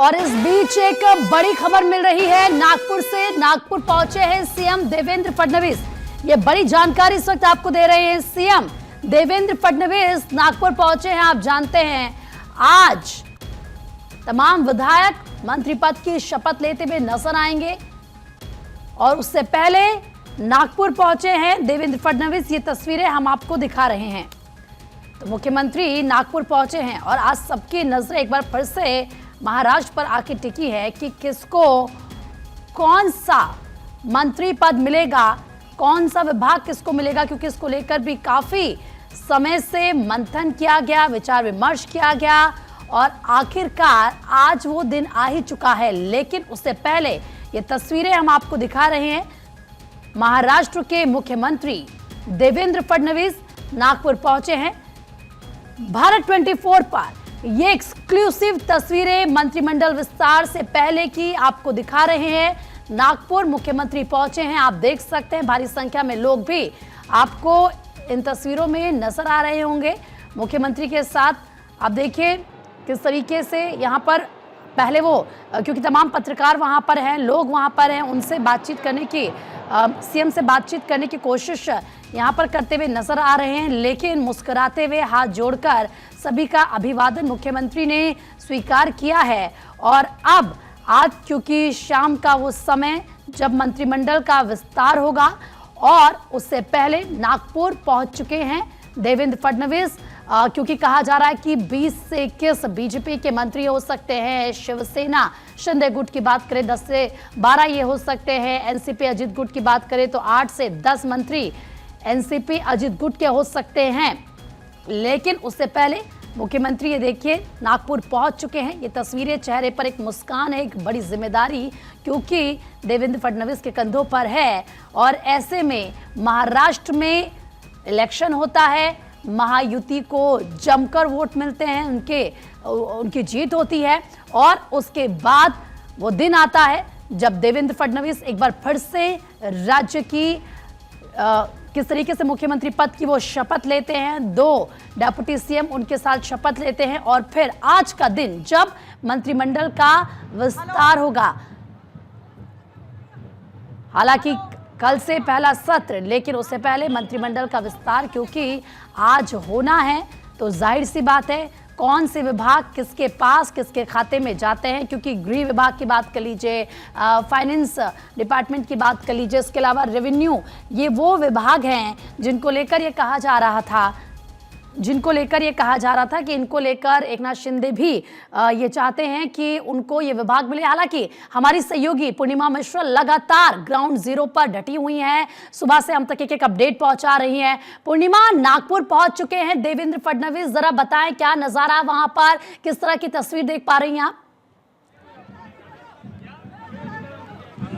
और इस बीच एक बड़ी खबर मिल रही है नागपुर से। नागपुर पहुंचे हैं सीएम देवेंद्र फडणवीस। ये बड़ी जानकारी इस वक्त आपको दे रहे हैं। सीएम देवेंद्र फडणवीस नागपुर पहुंचे हैं। आप जानते हैं आज तमाम विधायक मंत्री पद की शपथ लेते हुए नजर आएंगे और उससे पहले नागपुर पहुंचे हैं देवेंद्र फडणवीस। ये तस्वीरें हम आपको दिखा रहे हैं। तो मुख्यमंत्री नागपुर पहुंचे हैं और आज सबकी नजरें एक बार फिर से महाराष्ट्र पर आके टिकी है कि किसको कौन सा मंत्री पद मिलेगा, कौन सा विभाग किसको मिलेगा, क्योंकि इसको लेकर भी काफी समय से मंथन किया गया, विचार विमर्श किया गया और आखिरकार आज वो दिन आ ही चुका है। लेकिन उससे पहले ये तस्वीरें हम आपको दिखा रहे हैं। महाराष्ट्र के मुख्यमंत्री देवेंद्र फडणवीस नागपुर पहुंचे हैं। भारत 24 पर ये एक्सक्लूसिव तस्वीरें मंत्रिमंडल विस्तार से पहले की आपको दिखा रहे हैं। नागपुर मुख्यमंत्री पहुंचे हैं। आप देख सकते हैं भारी संख्या में लोग भी आपको इन तस्वीरों में नजर आ रहे होंगे मुख्यमंत्री के साथ। आप देखिए किस तरीके से यहाँ पर पहले वो, क्योंकि तमाम पत्रकार वहाँ पर हैं, लोग वहाँ पर हैं, उनसे बातचीत करने की, सीएम से बातचीत करने की कोशिश यहाँ पर करते हुए नजर आ रहे हैं। लेकिन मुस्कुराते हुए हाथ जोड़कर सभी का अभिवादन मुख्यमंत्री ने स्वीकार किया है। और अब आज क्योंकि शाम का वो समय जब मंत्रिमंडल का विस्तार होगा और उससे पहले नागपुर पहुंच चुके हैं देवेंद्र फडणवीस, क्योंकि कहा जा रहा है कि 20 से 21 बीजेपी के मंत्री हो सकते हैं। शिवसेना शिंदे गुट की बात करें 10 से 12 ये हो सकते हैं। एनसीपी अजित गुट की बात करें तो 8 से 10 मंत्री एनसीपी अजित गुट के हो सकते हैं। लेकिन उससे पहले मुख्यमंत्री ये देखिए नागपुर पहुंच चुके हैं। ये तस्वीरें, चेहरे पर एक मुस्कान है, एक बड़ी जिम्मेदारी क्योंकि देवेंद्र फडणवीस के कंधों पर है। और ऐसे में महाराष्ट्र में इलेक्शन होता है, महायुति को जमकर वोट मिलते हैं, उनकी जीत होती है और उसके बाद वो दिन आता है जब देवेंद्र फडणवीस एक बार फिर से राज्य की किस तरीके से मुख्यमंत्री पद की वो शपथ लेते हैं। 2 डेप्यूटी सीएम उनके साथ शपथ लेते हैं और फिर आज का दिन जब मंत्रिमंडल का विस्तार होगा। हालांकि कल से पहला सत्र, लेकिन उससे पहले मंत्रिमंडल का विस्तार क्योंकि आज होना है तो जाहिर सी बात है कौन से विभाग किसके पास किसके खाते में जाते हैं। क्योंकि गृह विभाग की बात कर लीजिए, फाइनेंस डिपार्टमेंट की बात कर लीजिए, इसके अलावा रेवेन्यू, ये वो विभाग हैं जिनको लेकर ये कहा जा रहा था कि इनको लेकर एकनाथ शिंदे भी ये चाहते हैं कि उनको ये विभाग मिले। हालांकि हमारी सहयोगी पूर्णिमा मिश्रा लगातार ग्राउंड जीरो पर डटी हुई हैं, सुबह से हम तक एक अपडेट पहुंचा रही हैं। पूर्णिमा, नागपुर पहुंच चुके हैं देवेंद्र फडणवीस, जरा बताएं क्या नजारा वहां पर, किस तरह की तस्वीर देख पा रही हैं आप?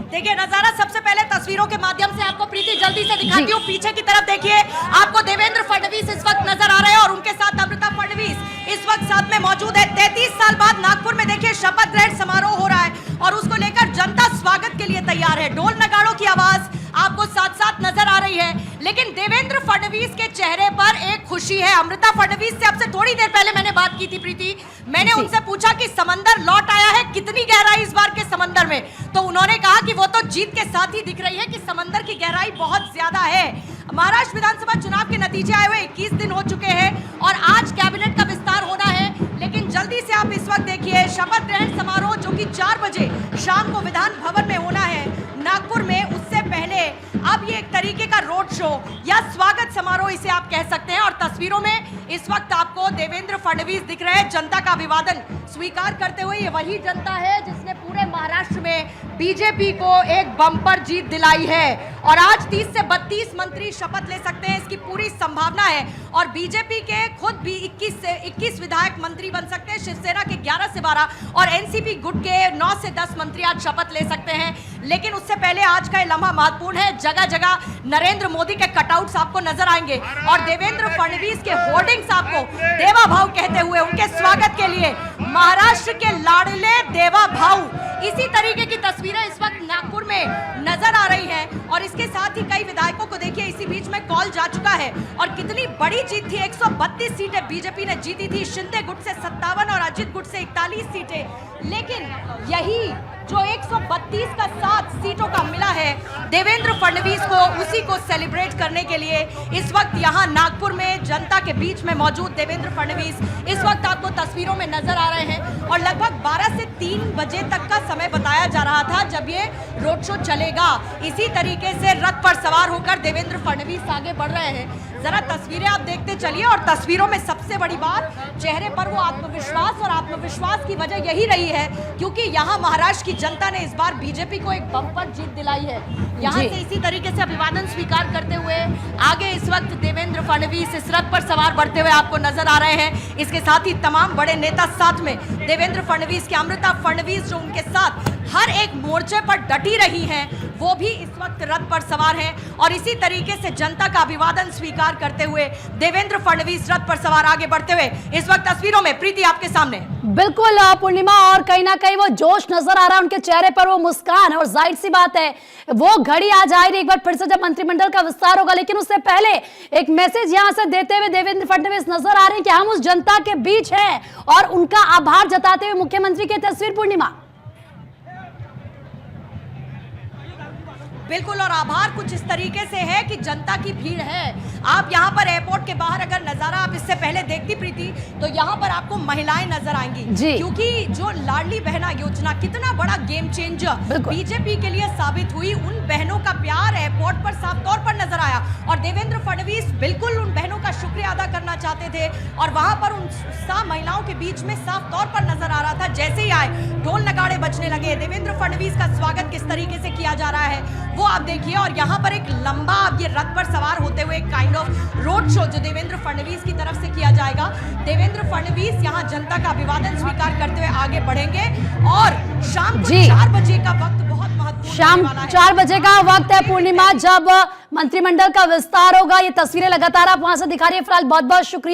देखिए नजारा सबसे पहले तस्वीरों के माध्यम से आपको प्रीति जल्दी से दिखाती हूँ। पीछे की तरफ देखिए, आपको देवेंद्र फडणवीस इस वक्त नजर आ रहे हैं और उनके साथ अमृता फडणवीस इस वक्त साथ में मौजूद है। 33 साल बाद नागपुर में देखिए शपथ ग्रहण समारोह हो रहा है और उसको लेकर जनता स्वागत के लिए तैयार है। ढोल नगाड़ों की आवाज आपको साथ साथ नजर आ रही है। लेकिन देवेंद्र फडणवीस के चेहरे पर एक खुशी है। अमृता फडणवीस से अब से थोड़ी देर पहले मैंने बात की थी प्रीति, मैंने उनसे पूछा कि समंदर लौट आया है, कितनी गहराई इस बार के समंदर में, तो उन्होंने कहा कि वो तो जीत के साथ ही दिख रही है कि समंदर की गहराई बहुत ज्यादा है। महाराष्ट्र विधानसभा चुनाव के नतीजे आए हुए 21 दिन हो चुके हैं और आज कैबिनेट का विस्तार होना है। लेकिन जल्दी से आप इस वक्त देखिए शपथ ग्रहण समारोह जो कि 4 बजे शाम को विधान भवन में होना है नागपुर में, उससे पहले अब ये एक तरीके का रोड शो या स्वागत समारोह इसे आप कह सकते हैं। और तस्वीरों में इस वक्त आपको देवेंद्र फडणवीस दिख रहे हैं जनता का अभिवादन स्वीकार करते हुए। ये वही जनता है जिसने पूरे महाराष्ट्र में बीजेपी को एक बम्पर जीत दिलाई है और आज 30 से 32 मंत्री शपथ ले सकते हैं, इसकी पूरी संभावना है। और बीजेपी के खुद भी 21 से 21 विधायक मंत्री बन सकते हैं, शिवसेना के 11 से 12 और एनसीपी गुट के 9 से 10 मंत्री आज शपथ ले सकते हैं। लेकिन उससे पहले आज का ये लम्हा महत्वपूर्ण है। जगह जगह नरेंद्र मोदी के कटआउट्स आपको नजर आएंगे और देवेंद्र फडणवीस के होर्डिंग्स आपको देवा भाऊ कहते हुए उनके स्वागत के लिए महाराष्ट्र के लाडले देवा भाऊ, इसी तरीके की तस्वीरें इस वक्त नागपुर में नजर आ रही हैं। और इसके साथ ही कई विधायकों को देखिए इसी बीच में कॉल जा चुका है। और कितनी बड़ी जीत थी, 132 सीटें बीजेपी ने जीती थी, शिंदे गुट से 57 और अजित गुट से 41 सीटें। लेकिन यही जो 132 का 7 सीटों का मिला है देवेंद्र फडणवीस को, उसी को सेलिब्रेट करने के लिए इस वक्त यहाँ नागपुर में जनता के बीच में मौजूद देवेंद्र फडणवीस इस वक्त आपको तस्वीरों में नजर आ रहे हैं। और लगभग 12 से 3 बजे तक का समय बताया जा रहा था जब ये रोड शो चलेगा। इसी तरीके से रथ पर सवार होकर देवेंद्र फडणवीस आगे बढ़ रहे हैं। जरा तस्वीरें आप देखते चलिए और तस्वीरों में सबसे बड़ी बात, चेहरे पर वो आत्मविश्वास, और आत्मविश्वास की वजह यही रही है क्योंकि यहाँ महाराष्ट्र की जनता ने इस बार बीजेपी को एक बम्पर जीत दिलाई है। यहाँ से इसी तरीके से अभिवादन स्वीकार करते हुए आगे इस वक्त देवेंद्र फडणवीस इस रथ पर सवार बढ़ते हुए आपको नजर आ रहे हैं। इसके साथ ही तमाम बड़े नेता साथ में देवेंद्र फडणवीस की अमृता फडणवीस जो उनके साथ हर एक मोर्चे पर डटी रही हैं, वो भी इस वक्त रथ पर सवार हैं। और इसी तरीके से जनता का अभिवादन स्वीकार करते हुए देवेंद्र फडणवीस रथ पर सवार आगे बढ़ते हुए इस वक्त तस्वीरों में प्रीति आपके सामने। बिल्कुल पूर्णिमा, और कहीं ना कहीं वो जोश नजर आ रहा है उनके चेहरे पर, वो मुस्कान है। और जाहिर सी बात है वो घड़ी आ जाएगी एक बार फिर से जब मंत्रिमंडल का विस्तार होगा। लेकिन उससे पहले एक मैसेज यहां से देते हुए देवेंद्र फडणवीस नजर आ रहे हैं कि हम उस जनता के बीच हैं, और उनका आभार जताते हुए मुख्यमंत्री की तस्वीर। पूर्णिमा, बिल्कुल, और आभार कुछ इस तरीके से है कि जनता की भीड़ है। आप यहाँ पर एयरपोर्ट के बाहर अगर नजारा आप इससे पहले देखती प्रीति, तो यहाँ पर आपको महिलाएं नजर आएंगी, क्योंकि जो लाडली बहना योजना कितना बड़ा गेम चेंजर बीजेपी के लिए साबित हुई। उन बहनों का प्यार एयरपोर्ट पर साफ तौर पर नजर आया और देवेंद्र फडणवीस बिल्कुल उन बहनों का शुक्रिया अदा करना चाहते थे। और वहां पर उन महिलाओं के बीच में साफ तौर पर नजर आ रहा था, जैसे ही आए ढोल नगाड़े बजने लगे, देवेंद्र फडणवीस का स्वागत किस तरीके से किया जा रहा है वो आप देखिए। और यहाँ पर एक लंबा अब ये रथ पर सवार होते हुए काइंड ऑफ रोड शो जो देवेंद्र फडणवीस की तरफ से किया जाएगा। देवेंद्र फडणवीस यहाँ जनता का अभिवादन स्वीकार करते हुए आगे बढ़ेंगे और शाम को 4 बजे का वक्त बहुत महत्वपूर्ण, शाम 4 बजे का वक्त है पूर्णिमा, जब मंत्रिमंडल का विस्तार होगा। ये तस्वीरें लगातार आप वहां से दिखा रही है। फिलहाल बहुत बहुत शुक्रिया।